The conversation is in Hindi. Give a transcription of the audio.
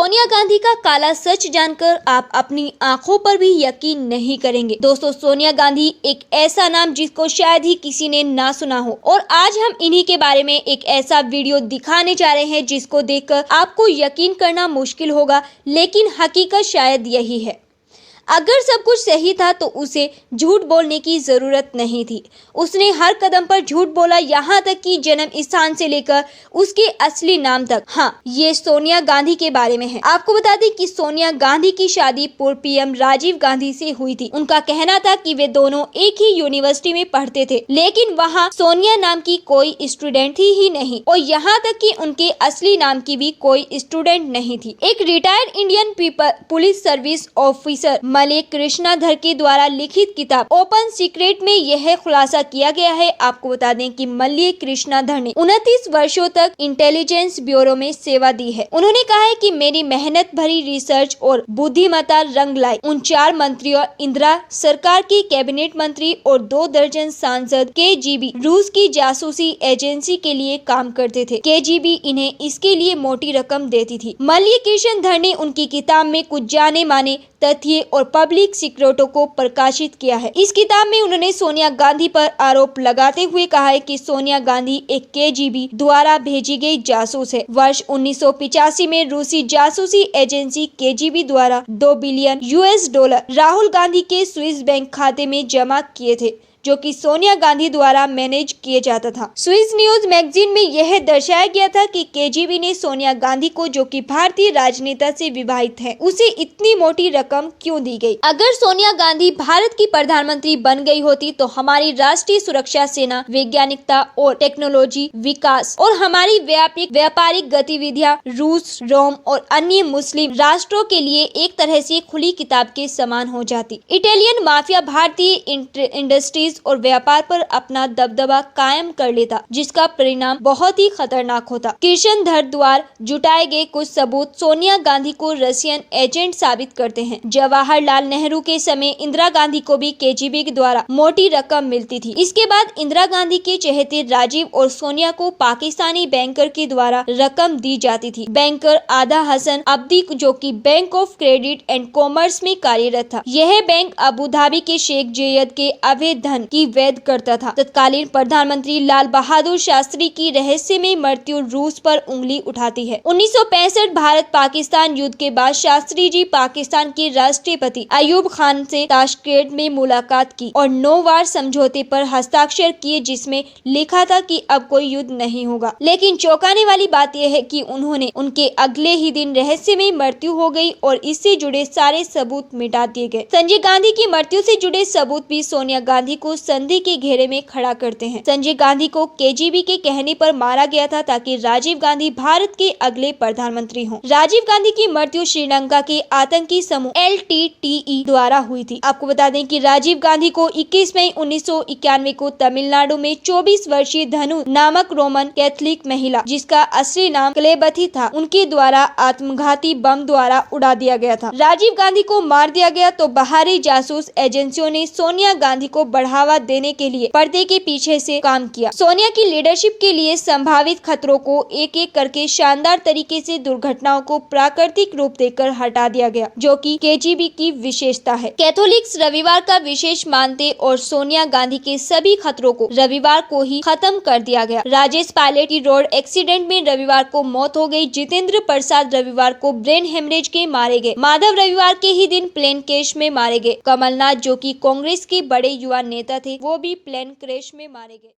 सोनिया गांधी का काला सच जानकर आप अपनी आंखों पर भी यकीन नहीं करेंगे। दोस्तों, सोनिया गांधी एक ऐसा नाम जिसको शायद ही किसी ने ना सुना हो, और आज हम इन्हीं के बारे में एक ऐसा वीडियो दिखाने जा रहे हैं जिसको देखकर आपको यकीन करना मुश्किल होगा, लेकिन हकीकत शायद यही है। अगर सब कुछ सही था तो उसे झूठ बोलने की जरूरत नहीं थी। उसने हर कदम पर झूठ बोला, यहाँ तक कि जन्म स्थान से लेकर उसके असली नाम तक। हाँ, ये सोनिया गांधी के बारे में है। आपको बता दें कि सोनिया गांधी की शादी पूर्व पीएम राजीव गांधी से हुई थी। उनका कहना था कि वे दोनों एक ही यूनिवर्सिटी में पढ़ते थे, लेकिन वहाँ सोनिया नाम की कोई स्टूडेंट थी ही नहीं, और यहाँ तक कि उनके असली नाम की भी कोई स्टूडेंट नहीं थी। एक retired Indian police service officer Malik Krishnadhar के द्वारा लिखित किताब ओपन सीक्रेट में यह खुलासा किया गया है। आपको बता दें कि मलिक कृष्णाधर ने 29 वर्षों तक इंटेलिजेंस ब्यूरो में सेवा दी है। उन्होंने कहा है कि मेरी मेहनत भरी रिसर्च और बुद्धिमत्ता रंग लाई। उन 4 मंत्रियों, इंदिरा सरकार के कैबिनेट मंत्री और 2 दर्जन सांसद केजीबी रूस की जासूसी एजेंसी के लिए काम करते थे। केजीबी इन्हें इसके लिए मोटी रकम देती थी। मलिक कृष्णाधर ने उनकी किताब में कुछ जाने माने तथ्य और पब्लिक सीक्रेटों को प्रकाशित किया है। इस किताब में उन्होंने सोनिया गांधी पर आरोप लगाते हुए कहा है कि सोनिया गांधी एक केजीबी द्वारा भेजी गई जासूस है। वर्ष 1985 में रूसी जासूसी एजेंसी केजीबी द्वारा 2 billion US dollar Rahul Gandhi के स्विस बैंक खाते में जमा किए थे, जो कि सोनिया गांधी द्वारा मैनेज किया जाता था। स्विस न्यूज मैगजीन में यह दर्शाया गया था कि केजीबी ने सोनिया गांधी को, जो कि भारतीय राजनेता से विवाहित है, उसे इतनी मोटी रकम क्यों दी गई। अगर सोनिया गांधी भारत की प्रधानमंत्री बन गई होती तो हमारी राष्ट्रीय सुरक्षा सेना, वैज्ञानिकता और टेक्नोलॉजी विकास और हमारी व्यापारिक गतिविधियां रूस, रोम और अन्य मुस्लिम राष्ट्रों के लिए एक तरह से खुली किताब के समान हो जाती। इटालियन माफिया भारतीय इंडस्ट्रीज और व्यापार पर अपना दबदबा कायम कर लेता, जिसका परिणाम बहुत ही खतरनाक होता। कृष्णधर द्वारा जुटाए गए कुछ सबूत सोनिया गांधी को रशियन एजेंट साबित करते हैं। जवाहरलाल नेहरू के समय इंदिरा गांधी को भी केजीबी के द्वारा मोटी रकम मिलती थी। इसके बाद इंदिरा गांधी के चहेते राजीव और सोनिया को पाकिस्तानी बैंकर के द्वारा रकम दी जाती थी। बैंकर आदा हसन अब्दी, जो कि bank of credit and commerce में कार्यरत था, यह बैंक अबू धाबी के शेख जयद के अवैध धन की वैध करता था। तत्कालीन प्रधानमंत्री लाल बहादुर शास्त्री की रहस्यमय मृत्यु रूस पर उंगली उठाती है। 1965 भारत पाकिस्तान युद्ध के बाद शास्त्री जी पाकिस्तान के राष्ट्रपति अयूब खान से ताशकंद में मुलाकात की और 9 वार समझौते पर हस्ताक्षर किए, जिसमें लिखा था कि अब कोई युद्ध नहीं होगा। लेकिन चौंकाने वाली बात यह है कि उनके अगले ही दिन रहस्यमय मृत्यु हो गई और इससे जुड़े सारे सबूत मिटा दिए गए। संजय गांधी की मृत्यु से जुड़े सबूत भी सोनिया गांधी को संदेह के घेरे में खड़ा करते हैं। संजय गांधी को केजीबी के कहने पर मारा गया था ताकि राजीव गांधी भारत के अगले प्रधानमंत्री हों। राजीव गांधी की मृत्यु श्रीलंका के आतंकी समूह LTTE द्वारा हुई थी। आपको बता दें कि राजीव गांधी को 21 मई 1991 को तमिलनाडु में 24 वर्षीय धनु नामक रोमन कैथोलिक महिला, जिसका असली नाम क्लेबथी था, उनके द्वारा आत्मघाती बम द्वारा उड़ा दिया गया था। राजीव गांधी को मार दिया गया तो बाहरी जासूस एजेंसियों ने सोनिया गांधी को बढ़ावा देने के लिए पर्दे के पीछे से काम किया। सोनिया की लीडरशिप के लिए संभावित खतरों को एक एक करके शानदार तरीके से दुर्घटनाओं को प्राकृतिक रूप देकर हटा दिया गया, जो कि केजीबी की विशेषता है। कैथोलिक्स रविवार का विशेष मानते और सोनिया गांधी के सभी खतरों को रविवार को ही खत्म कर दिया गया। राजेश पायलट की रोड एक्सीडेंट में रविवार को मौत हो गई। जितेंद्र प्रसाद रविवार को ब्रेन हेमरेज के मारे गए। माधव रविवार के ही दिन प्लेन क्रैश में मारे गए। कमलनाथ, जो कि कांग्रेस के बड़े युवा नेता थे, वो भी प्लेन क्रैश में मारे गए।